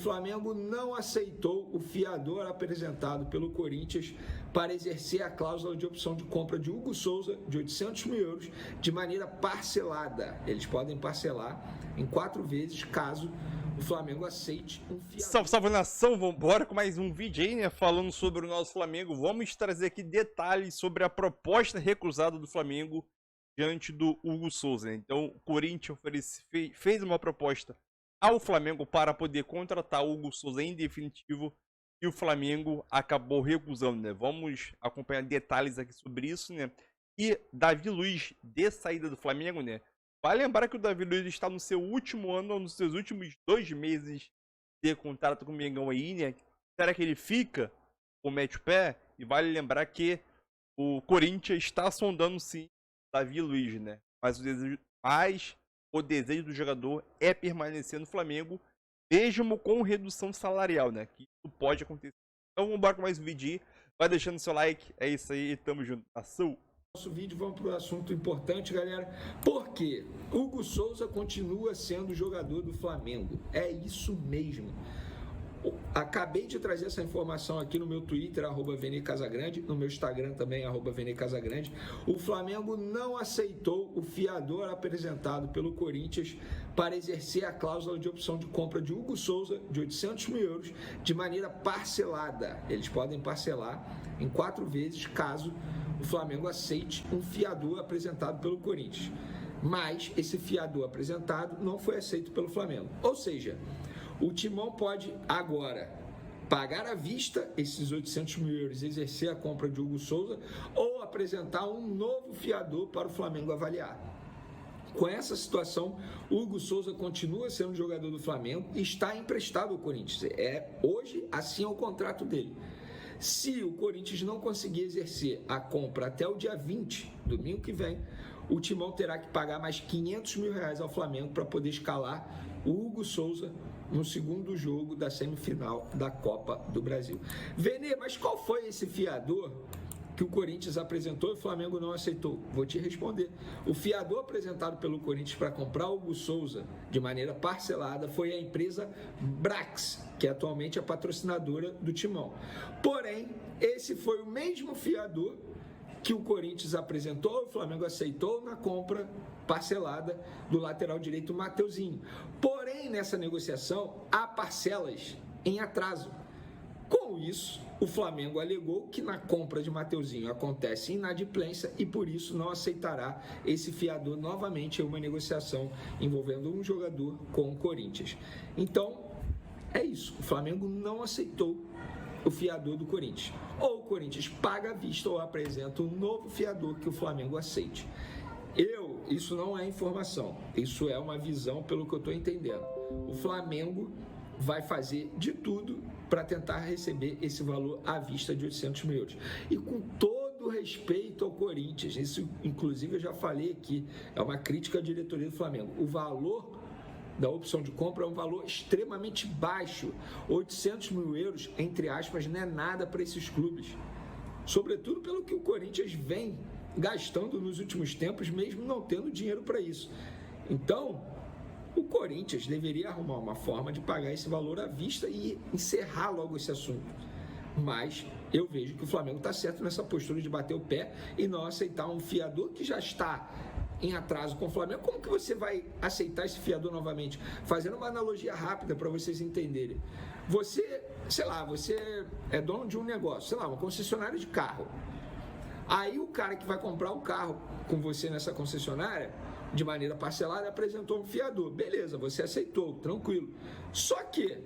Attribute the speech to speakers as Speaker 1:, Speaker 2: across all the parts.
Speaker 1: Flamengo não aceitou o fiador apresentado pelo Corinthians para exercer a cláusula de opção de compra de Hugo Souza de 800 mil euros de maneira parcelada. Eles podem parcelar em 4 vezes caso o Flamengo aceite um fiador.
Speaker 2: Salve, salve nação, vamos embora com mais um vídeo aí, né, falando sobre o nosso Flamengo. Vamos trazer aqui detalhes sobre a proposta recusada do Flamengo diante do Hugo Souza, né? Então, o Corinthians fez uma proposta ao Flamengo para poder contratar o Hugo Souza em definitivo e o Flamengo acabou recusando, né? Vamos acompanhar detalhes aqui sobre isso, né? E Davi Luiz de saída do Flamengo, né? Vale lembrar que o Davi Luiz está no seu último ano, nos seus últimos 2 meses de contrato com o Mengão aí, né? Será que ele fica ou mete o pé? E vale lembrar que o Corinthians está sondando sim o Davi Luiz, né? Mas o desejo do jogador é permanecer no Flamengo, mesmo com redução salarial, né? Que isso pode acontecer. Então vamos embora com mais um vídeo. Vai deixando seu like. É isso aí, tamo junto. Ação!
Speaker 1: Nosso vídeo, vamos para o assunto importante, galera. Porque Hugo Souza continua sendo jogador do Flamengo. É isso mesmo. Acabei de trazer essa informação aqui no meu Twitter, @VNCasagrande, no meu Instagram também, @VNCasagrande. O Flamengo não aceitou o fiador apresentado pelo Corinthians para exercer a cláusula de opção de compra de Hugo Souza de 800 mil euros de maneira parcelada. Eles podem parcelar em 4 vezes caso o Flamengo aceite um fiador apresentado pelo Corinthians. Mas esse fiador apresentado não foi aceito pelo Flamengo. Ou seja, o Timão pode agora pagar à vista esses 800 mil euros e exercer a compra de Hugo Souza ou apresentar um novo fiador para o Flamengo avaliar. Com essa situação, Hugo Souza continua sendo jogador do Flamengo e está emprestado ao Corinthians. Hoje, assim é o contrato dele. Se o Corinthians não conseguir exercer a compra até o dia 20, domingo que vem, o Timão terá que pagar mais 500 mil reais ao Flamengo para poder escalar o Hugo Souza no segundo jogo da semifinal da Copa do Brasil. Vene, mas qual foi esse fiador que o Corinthians apresentou e o Flamengo não aceitou? Vou te responder. O fiador apresentado pelo Corinthians para comprar o Hugo Souza de maneira parcelada foi a empresa Brax, que é atualmente a patrocinadora do Timão. Porém, esse foi o mesmo fiador que o Corinthians apresentou, o Flamengo aceitou na compra parcelada do lateral direito Mateuzinho. Porém, nessa negociação, há parcelas em atraso. Com isso, o Flamengo alegou que na compra de Mateuzinho acontece inadimplência e por isso não aceitará esse fiador novamente em uma negociação envolvendo um jogador com o Corinthians. Então, é isso. O Flamengo não aceitou o fiador do Corinthians. Ou o Corinthians paga à vista ou apresenta um novo fiador que o Flamengo aceite. Isso não é informação, isso é uma visão pelo que eu estou entendendo. O Flamengo vai fazer de tudo para tentar receber esse valor à vista de 800 mil euros. E com todo respeito ao Corinthians, isso inclusive eu já falei aqui, é uma crítica à diretoria do Flamengo. O valor da opção de compra é um valor extremamente baixo. 800 mil euros, entre aspas, não é nada para esses clubes. Sobretudo pelo que o Corinthians vem gastando nos últimos tempos, mesmo não tendo dinheiro para isso. Então, o Corinthians deveria arrumar uma forma de pagar esse valor à vista e encerrar logo esse assunto. Mas eu vejo que o Flamengo está certo nessa postura de bater o pé e não aceitar um fiador que já está em atraso com o Flamengo. Como que você vai aceitar esse fiador novamente? Fazendo uma analogia rápida para vocês entenderem. Você é dono de um negócio, uma concessionária de carro. Aí o cara que vai comprar o carro com você nessa concessionária, de maneira parcelada, apresentou um fiador. Beleza, você aceitou, tranquilo. Só que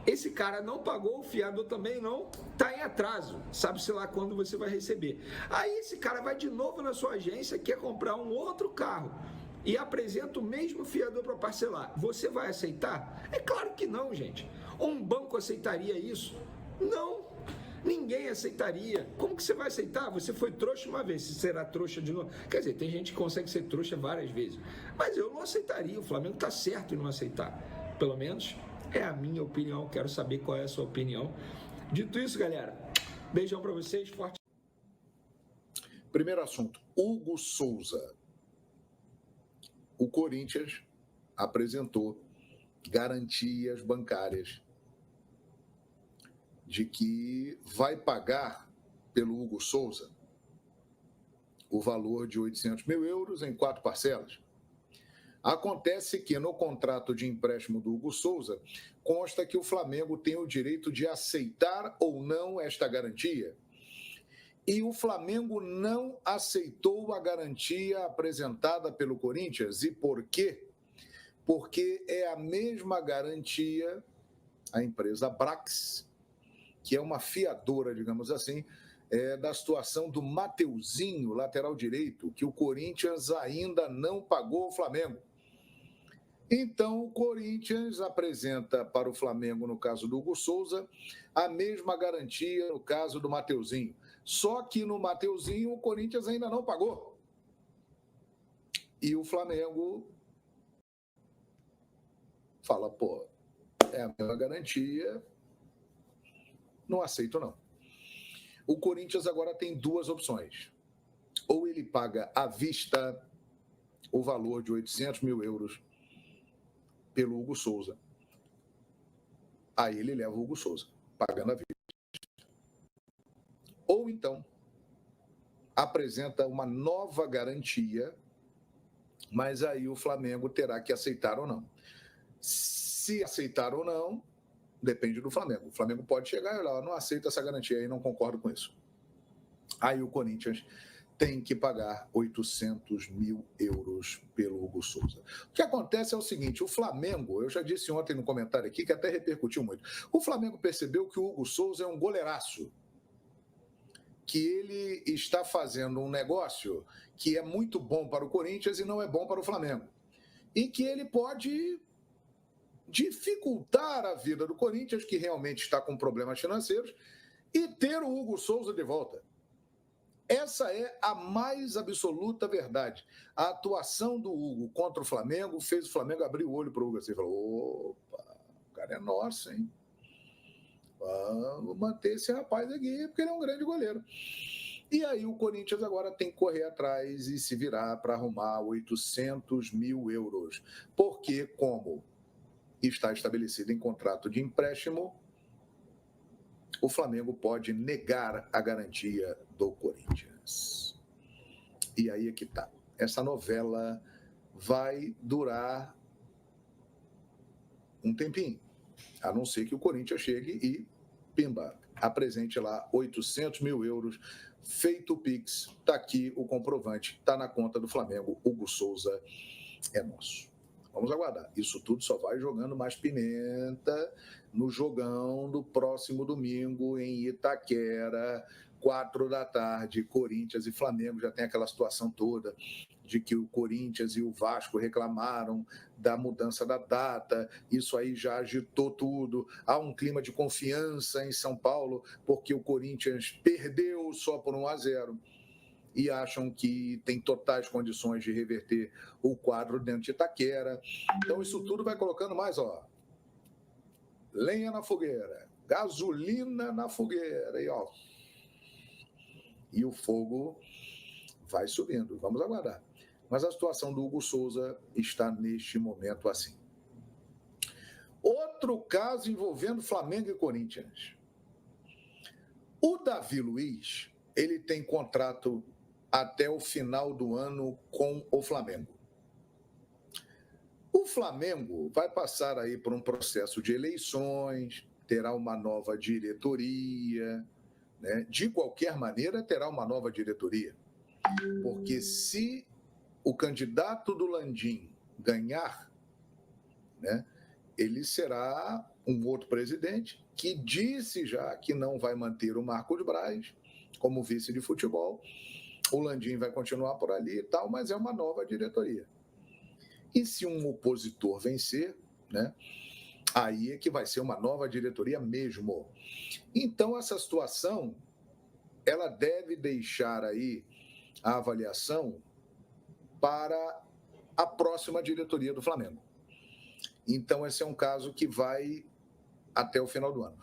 Speaker 1: esse cara não pagou, o fiador também não, está em atraso. Sabe-se lá quando você vai receber. Aí esse cara vai de novo na sua agência, quer comprar um outro carro e apresenta o mesmo fiador para parcelar. Você vai aceitar? É claro que não, gente. Um banco aceitaria isso? Não. Ninguém aceitaria. Como que você vai aceitar? Você foi trouxa uma vez, você será trouxa de novo? Quer dizer, tem gente que consegue ser trouxa várias vezes. Mas eu não aceitaria, o Flamengo está certo em não aceitar. Pelo menos é a minha opinião, quero saber qual é a sua opinião. Dito isso, galera, beijão para vocês, forte.
Speaker 3: Primeiro assunto, Hugo Souza. O Corinthians apresentou garantias bancárias de que vai pagar pelo Hugo Souza o valor de 800 mil euros em 4 parcelas. Acontece que no contrato de empréstimo do Hugo Souza consta que o Flamengo tem o direito de aceitar ou não esta garantia. E o Flamengo não aceitou a garantia apresentada pelo Corinthians. E por quê? Porque é a mesma garantia, a empresa Brax, que é uma fiadora, digamos assim, da situação do Mateuzinho, lateral direito, que o Corinthians ainda não pagou ao Flamengo. Então, o Corinthians apresenta para o Flamengo, no caso do Hugo Souza, a mesma garantia no caso do Mateuzinho. Só que no Mateuzinho, o Corinthians ainda não pagou. E o Flamengo fala, pô, é a mesma garantia, não aceito não. O Corinthians agora tem 2 opções. Ou ele paga à vista o valor de 800 mil euros pelo Hugo Souza. Aí ele leva o Hugo Souza, pagando à vista. Ou então, apresenta uma nova garantia, mas aí o Flamengo terá que aceitar ou não. Se aceitar ou não, depende do Flamengo. O Flamengo pode chegar e falar, não aceito essa garantia aí, não concordo com isso. Aí o Corinthians tem que pagar 800 mil euros pelo Hugo Souza. O que acontece é o seguinte, o Flamengo, eu já disse ontem no comentário aqui, que até repercutiu muito, o Flamengo percebeu que o Hugo Souza é um goleiraço, que ele está fazendo um negócio que é muito bom para o Corinthians e não é bom para o Flamengo. E que ele pode dificultar a vida do Corinthians, que realmente está com problemas financeiros, e ter o Hugo Souza de volta. Essa é a mais absoluta verdade. A atuação do Hugo contra o Flamengo fez o Flamengo abrir o olho para o Hugo assim, e falou, opa, o cara é nosso, hein? Vamos manter esse rapaz aqui, porque ele é um grande goleiro. E aí o Corinthians agora tem que correr atrás e se virar para arrumar 800 mil euros. Porque, como está estabelecido em contrato de empréstimo, o Flamengo pode negar a garantia do Corinthians. E aí é que tá. Essa novela vai durar um tempinho, a não ser que o Corinthians chegue e, pimba, apresente lá 800 mil euros, feito o Pix, tá aqui o comprovante, tá na conta do Flamengo, Hugo Souza é nosso. Vamos aguardar. Isso tudo só vai jogando mais pimenta no jogão do próximo domingo em Itaquera, 4 da tarde, Corinthians e Flamengo. Já tem aquela situação toda de que o Corinthians e o Vasco reclamaram da mudança da data. Isso aí já agitou tudo. Há um clima de confiança em São Paulo, porque o Corinthians perdeu só por 1-0. E acham que tem totais condições de reverter o quadro dentro de Itaquera. Então, isso tudo vai colocando mais, lenha na fogueira, gasolina na fogueira, e o fogo vai subindo. Vamos aguardar. Mas a situação do Hugo Souza está neste momento assim. Outro caso envolvendo Flamengo e Corinthians. O Davi Luiz, ele tem contrato até o final do ano com o Flamengo. O Flamengo vai passar aí por um processo de eleições, terá uma nova diretoria, né? De qualquer maneira, terá uma nova diretoria. Porque se o candidato do Landim ganhar, né, ele será um outro presidente que disse já que não vai manter o Marcos Braz como vice de futebol. O Landim vai continuar por ali e tal, mas é uma nova diretoria. E se um opositor vencer, né, aí é que vai ser uma nova diretoria mesmo. Então, essa situação, ela deve deixar aí a avaliação para a próxima diretoria do Flamengo. Então, esse é um caso que vai até o final do ano.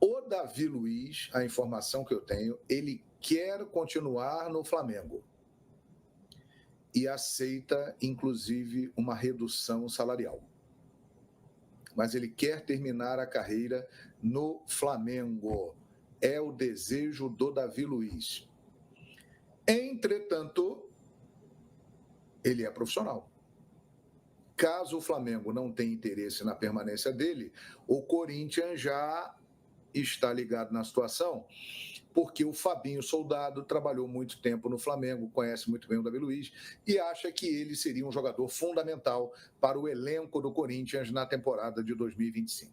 Speaker 3: O Davi Luiz, a informação que eu tenho, ele quer continuar no Flamengo e aceita, inclusive, uma redução salarial. mas ele quer terminar a carreira no Flamengo. É o desejo do Davi Luiz. Entretanto, ele é profissional. Caso o Flamengo não tenha interesse na permanência dele, o Corinthians já está ligado na situação, porque o Fabinho Soldado trabalhou muito tempo no Flamengo, conhece muito bem o Davi Luiz e acha que ele seria um jogador fundamental para o elenco do Corinthians na temporada de 2025.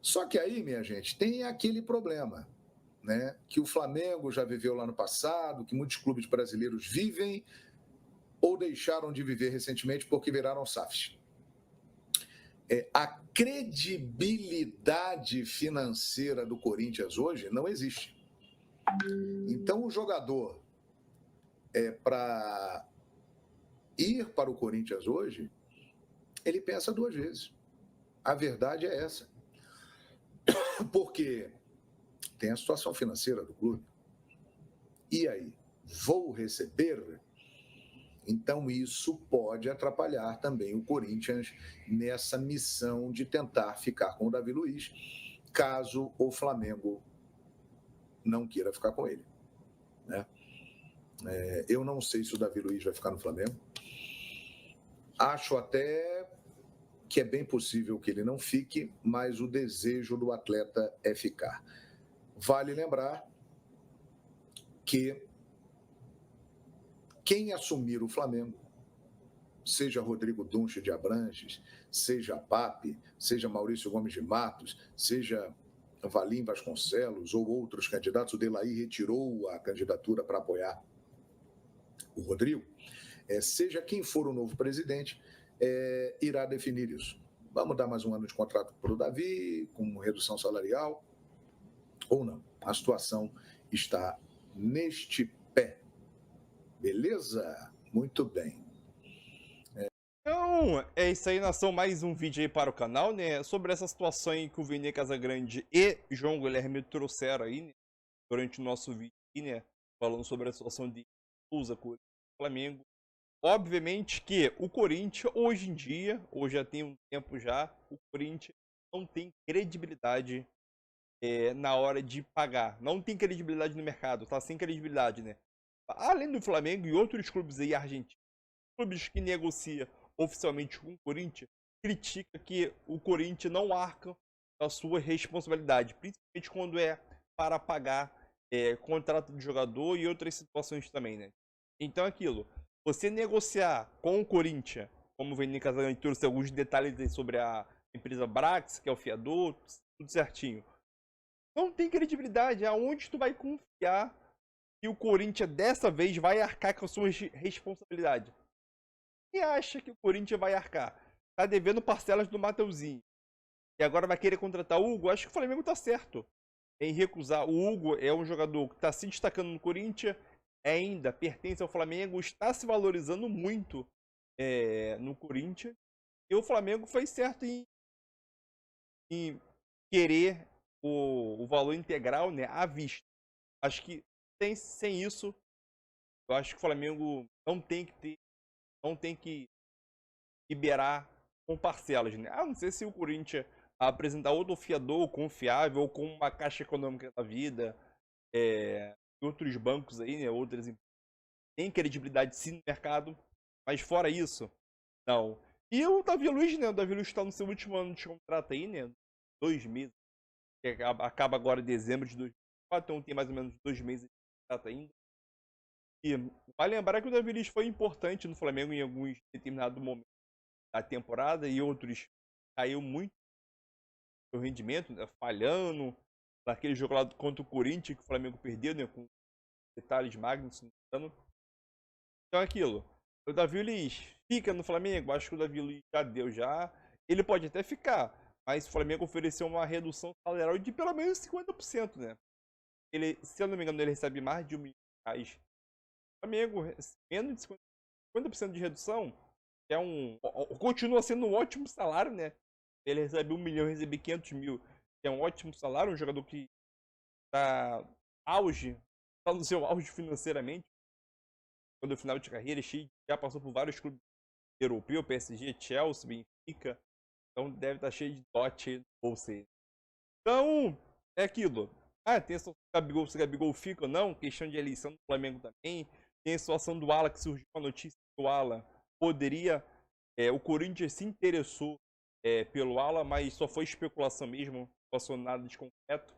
Speaker 3: Só que aí, minha gente, tem aquele problema, né, que o Flamengo já viveu lá no passado, que muitos clubes brasileiros vivem ou deixaram de viver recentemente porque viraram SAFs. A credibilidade financeira do Corinthians hoje não existe. Então, o jogador, para ir para o Corinthians hoje, ele pensa duas vezes. A verdade é essa. Porque tem a situação financeira do clube. E aí, vou receber? Então, isso pode atrapalhar também o Corinthians nessa missão de tentar ficar com o Davi Luiz, caso o Flamengo não queira ficar com ele, né? Eu não sei se o Davi Luiz vai ficar no Flamengo. Acho até que é bem possível que ele não fique, mas o desejo do atleta é ficar. Vale lembrar que quem assumir o Flamengo, seja Rodrigo Dunche de Abranches, seja Pape, seja Maurício Gomes de Matos, seja Valim Vasconcelos ou outros candidatos, o Delaí retirou a candidatura para apoiar o Rodrigo, seja quem for o novo presidente, irá definir isso. Vamos dar mais um ano de contrato para o Davi, com redução salarial, ou não. A situação está neste pé. Beleza? Muito bem.
Speaker 2: Então, é isso aí, nação. Mais um vídeo aí para o canal, né? Sobre essa situação aí que o Vini Casagrande e João Guilherme trouxeram aí, né? Durante o nosso vídeo aí, né? Falando sobre a situação de Souza com o Flamengo. Obviamente que o Corinthians, hoje em dia, ou já tem um tempo já, o Corinthians não tem credibilidade na hora de pagar. Não tem credibilidade no mercado, tá sem credibilidade, né? Além do Flamengo e outros clubes aí argentinos, clubes que negociam oficialmente com o Corinthians, critica que o Corinthians não arca a sua responsabilidade, principalmente quando é para pagar contrato de jogador e outras situações também, né? Então aquilo, você negociar com o Corinthians, como o Vini Casagrande trouxe alguns detalhes aí sobre a empresa Brax, que é o fiador, tudo certinho. Não tem credibilidade. Aonde tu vai confiar que o Corinthians dessa vez vai arcar com a sua responsabilidade? Quem acha que o Corinthians vai arcar? Tá devendo parcelas do Mateuzinho. E agora vai querer contratar o Hugo? Acho que o Flamengo tá certo em recusar. O Hugo é um jogador que está se destacando no Corinthians, ainda pertence ao Flamengo, está se valorizando muito no Corinthians. E o Flamengo foi certo em querer o valor integral, né, à vista. Acho que sem isso, eu acho que o Flamengo não tem que liberar com parcelas, né? Não sei se o Corinthians apresentar outro fiador confiável ou com uma caixa econômica da vida, outros bancos aí, né, outras empresas têm credibilidade sim no mercado, mas fora isso, não. E o Davi Luiz, né? O Davi Luiz está no seu último ano de contrato aí, né? 2 meses. Que acaba agora em dezembro de 2024, então tem mais ou menos 2 meses de contrato ainda. E vale lembrar que o Davi Luiz foi importante no Flamengo em alguns determinados momentos da temporada e outros caiu muito o rendimento, né, falhando. Naquele jogo lá contra o Corinthians que o Flamengo perdeu, né, com detalhes Magnus, se não me engano. Então é aquilo. O Davi Luiz fica no Flamengo, acho que o Davi Luiz já deu já. Ele pode até ficar, mas o Flamengo ofereceu uma redução salarial de pelo menos 50%, né? Ele, se eu não me engano, ele recebe mais de R$1 milhão. O Flamengo, menos de 50% de redução, que continua sendo um ótimo salário, né? Ele recebe 1 milhão, recebe 500 mil, que é um ótimo salário, um jogador que tá no seu auge financeiramente, quando o final de carreira, já passou por vários clubes europeus, PSG, Chelsea, Benfica, Então deve estar cheio de dote aí no bolso aí. Então, é aquilo. Tem a situação do Gabigol, se o Gabigol fica ou não, questão de eleição do Flamengo também. Tem a situação do Ala, que surgiu uma notícia que o Ala poderia... o Corinthians se interessou pelo Ala, mas só foi especulação mesmo, não passou nada de concreto.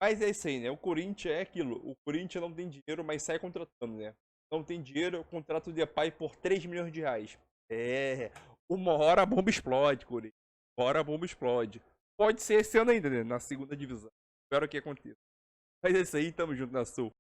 Speaker 2: Mas é isso aí, né? O Corinthians é aquilo. O Corinthians não tem dinheiro, mas sai contratando, né? Não tem dinheiro, o contrato de Depay por 3 milhões de reais. Uma hora a bomba explode, Corinthians. Uma hora a bomba explode. Pode ser esse ano ainda, né? Na segunda divisão. Espero que aconteça. Mas é isso aí, tamo junto na Sul.